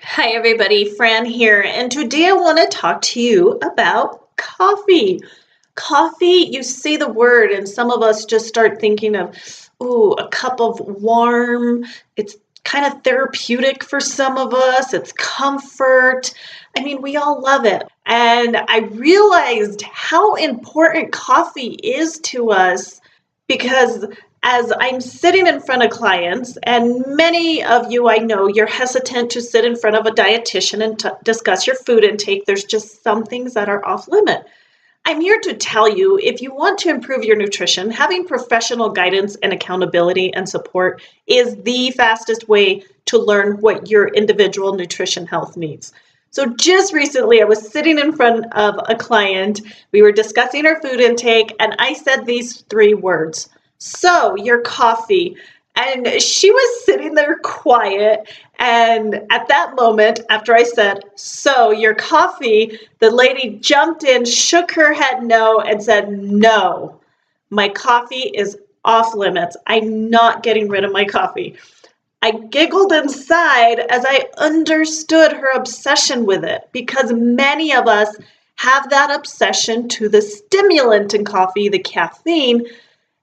Hi everybody, Fran here, and today I want to talk to you about coffee. Coffee, you say the word and some of us just start thinking of, ooh, a cup of warm, it's kind of therapeutic for some of us, it's comfort. I mean, we all love it. And I realized how important coffee is to us because as I'm sitting in front of clients, and many of you I know you're hesitant to sit in front of a dietitian and discuss your food intake. There's just some things that are off limit. I'm here to tell you if you want to improve your nutrition, having professional guidance and accountability and support is the fastest way to learn what your individual nutrition health needs. So just recently, I was sitting in front of a client. We were discussing our food intake, and I said these three words. So, your coffee. And she was sitting there quiet. And at that moment, after I said, so your coffee, the lady jumped in, shook her head no, and said, no, my coffee is off limits. I'm not getting rid of my coffee. I giggled inside as I understood her obsession with it because many of us have that obsession to the stimulant in coffee, the caffeine.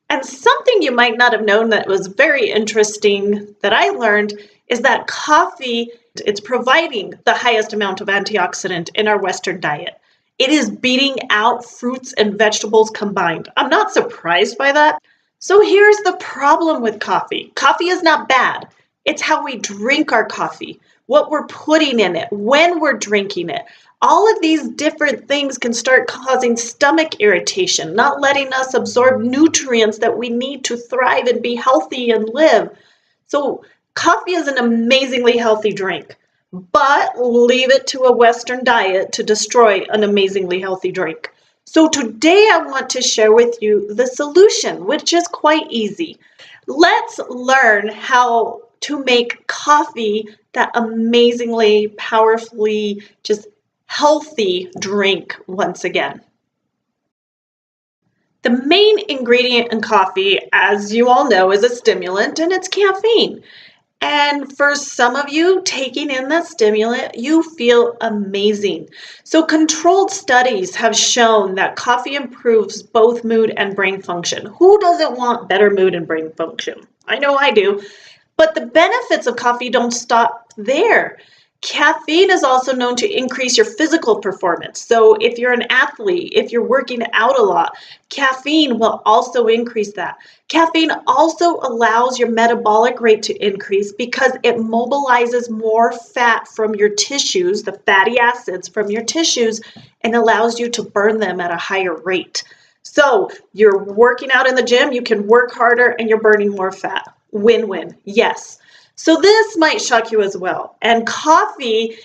And something you might not have known that was very interesting that I learned is that coffee, it's providing the highest amount of antioxidant in our Western diet. It is beating out fruits and vegetables combined. I'm not surprised by that. So here's the problem with coffee. Coffee is not bad. It's how we drink our coffee, what we're putting in it, when we're drinking it. All of these different things can start causing stomach irritation, not letting us absorb nutrients that we need to thrive and be healthy and live. So coffee is an amazingly healthy drink, but leave it to a Western diet to destroy an amazingly healthy drink. So today I want to share with you the solution, which is quite easy. Let's learn how to make coffee that amazingly, powerfully, just healthy drink once again. The main ingredient in coffee, as you all know, is a stimulant and it's caffeine. And for some of you, taking in that stimulant, you feel amazing. So, controlled studies have shown that coffee improves both mood and brain function. Who doesn't want better mood and brain function? I know I do. But the benefits of coffee don't stop there. Caffeine is also known to increase your physical performance. So if you're an athlete, if you're working out a lot, caffeine will also increase that. Caffeine also allows your metabolic rate to increase because it mobilizes more fat from your tissues, the fatty acids from your tissues, and allows you to burn them at a higher rate. So you're working out in the gym, you can work harder and you're burning more fat. Win-win, yes. So this might shock you as well. And coffee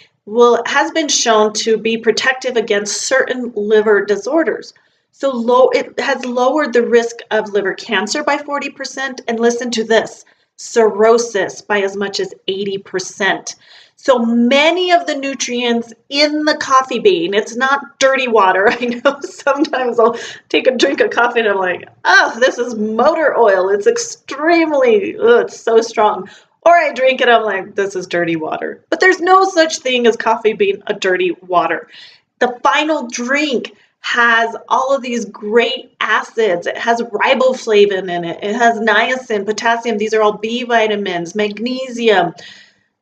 has been shown to be protective against certain liver disorders. So it has lowered the risk of liver cancer by 40%, and listen to this, cirrhosis by as much as 80%. So many of the nutrients in the coffee bean, it's not dirty water. I know sometimes I'll take a drink of coffee and I'm like, oh, this is motor oil. It's it's so strong. Or I drink it, I'm like, this is dirty water. But there's no such thing as coffee being a dirty water. The final drink has all of these great acids. It has riboflavin in it. It has niacin, potassium. These are all B vitamins, magnesium.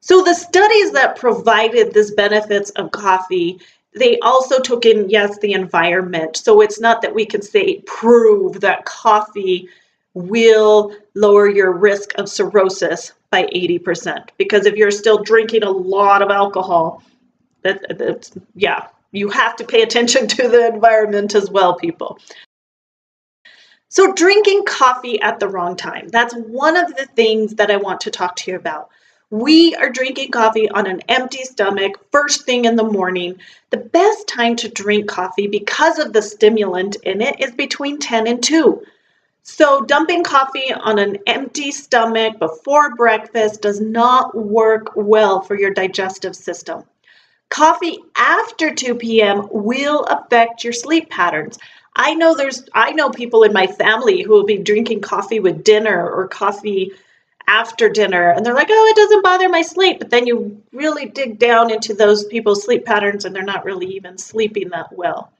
So the studies that provided these benefits of coffee, they also took in, yes, the environment. So it's not that we can say prove that coffee will lower your risk of cirrhosis by 80%. Because if you're still drinking a lot of alcohol, yeah, you have to pay attention to the environment as well, people. So drinking coffee at the wrong time, that's one of the things that I want to talk to you about. We are drinking coffee on an empty stomach, first thing in the morning. The best time to drink coffee because of the stimulant in it is between 10 and 2. So dumping coffee on an empty stomach before breakfast does not work well for your digestive system. Coffee after 2 p.m. will affect your sleep patterns. I know people in my family who will be drinking coffee with dinner or coffee after dinner and they're like, oh, it doesn't bother my sleep. But then you really dig down into those people's sleep patterns and they're not really even sleeping that well.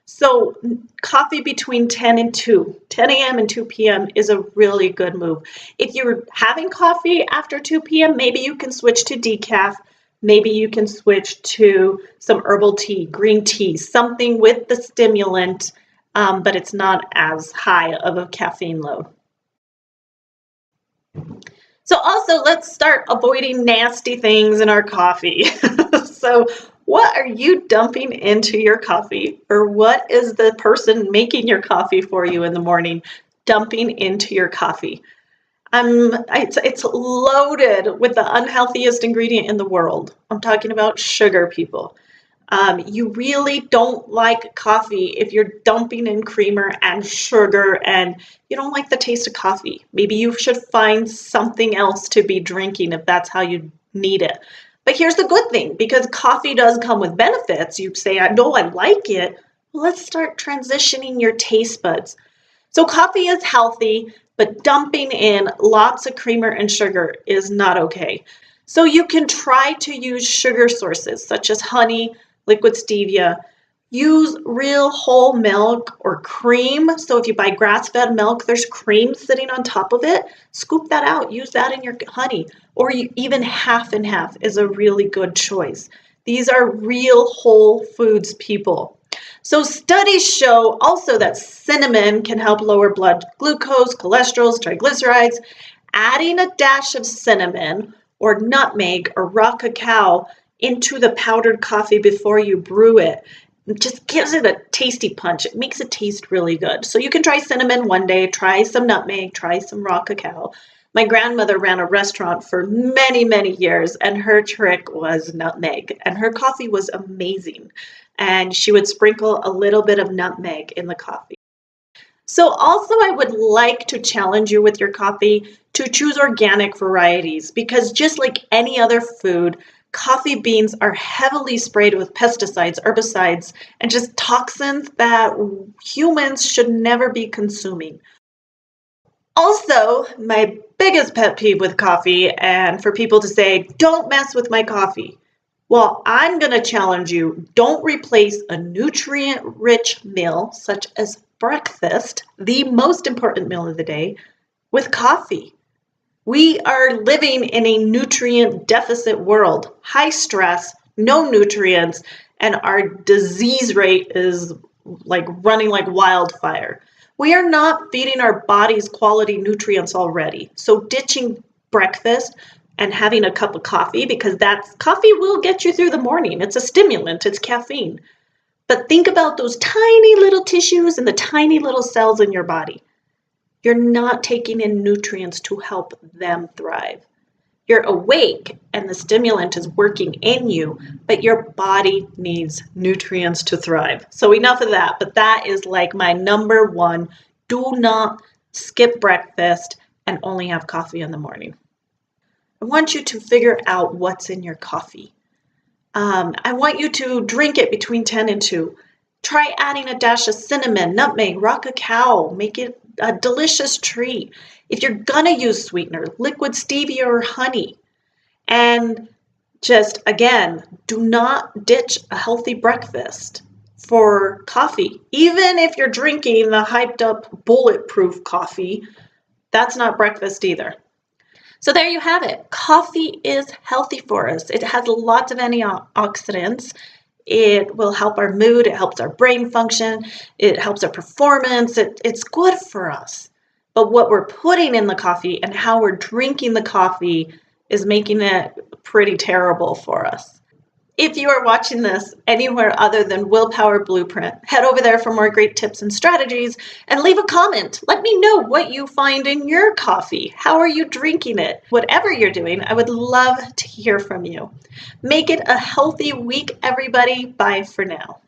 So coffee between 10 and 2, 10 a.m. and 2 p.m. is a really good move. If you're having coffee after 2 p.m., maybe you can switch to decaf. Maybe you can switch to some herbal tea, green tea, something with the stimulant, but it's not as high of a caffeine load. So also, let's start avoiding nasty things in our coffee. So what are you dumping into your coffee, or what is the person making your coffee for you in the morning dumping into your coffee? It's loaded with the unhealthiest ingredient in the world. I'm talking about sugar, people. You really don't like coffee if you're dumping in creamer and sugar and you don't like the taste of coffee. Maybe you should find something else to be drinking if that's how you need it. But here's the good thing, because coffee does come with benefits. You say, I know I like it. Well, let's start transitioning your taste buds. So coffee is healthy, but dumping in lots of creamer and sugar is not okay. So you can try to use sugar sources such as honey, liquid stevia. Use real whole milk or cream. So if you buy grass-fed milk, there's cream sitting on top of it. Scoop that out. Use that in your honey. Or even half and half is a really good choice. These are real whole foods, people. So studies show also that cinnamon can help lower blood glucose, cholesterol, triglycerides. Adding a dash of cinnamon or nutmeg or raw cacao into the powdered coffee before you brew it just gives it a tasty punch. It makes it taste really good. So you can try cinnamon one day, try some nutmeg, try some raw cacao. My grandmother ran a restaurant for many, many years, and her trick was nutmeg, and her coffee was amazing. And she would sprinkle a little bit of nutmeg in the coffee. So also I would like to challenge you with your coffee to choose organic varieties, because just like any other food, coffee beans are heavily sprayed with pesticides, herbicides, and just toxins that humans should never be consuming. Also, my biggest pet peeve with coffee, and for people to say, don't mess with my coffee. Well, I'm going to challenge you, don't replace a nutrient-rich meal, such as breakfast, the most important meal of the day, with coffee. We are living in a nutrient deficit world, high stress, no nutrients, and our disease rate is like running like wildfire. We are not feeding our bodies quality nutrients already. So ditching breakfast and having a cup of coffee, because coffee will get you through the morning. It's a stimulant, it's caffeine. But think about those tiny little tissues and the tiny little cells in your body. You're not taking in nutrients to help them thrive. You're awake and the stimulant is working in you, but your body needs nutrients to thrive. So enough of that, but that is like my number one. Do not skip breakfast and only have coffee in the morning. I want you to figure out what's in your coffee. I want you to drink it between 10 and 2. Try adding a dash of cinnamon, nutmeg, raw cacao. Make it a delicious treat. If you're gonna use sweetener, liquid stevia or honey. And just, again, do not ditch a healthy breakfast for coffee. Even if you're drinking the hyped up bulletproof coffee, that's not breakfast either. So there you have it. Coffee is healthy for us. It has lots of antioxidants. It will help our mood. It helps our brain function. It helps our performance. It's good for us. But what we're putting in the coffee and how we're drinking the coffee is making it pretty terrible for us. If you are watching this anywhere other than Willpower Blueprint, head over there for more great tips and strategies and leave a comment. Let me know what you find in your coffee. How are you drinking it? Whatever you're doing, I would love to hear from you. Make it a healthy week, everybody. Bye for now.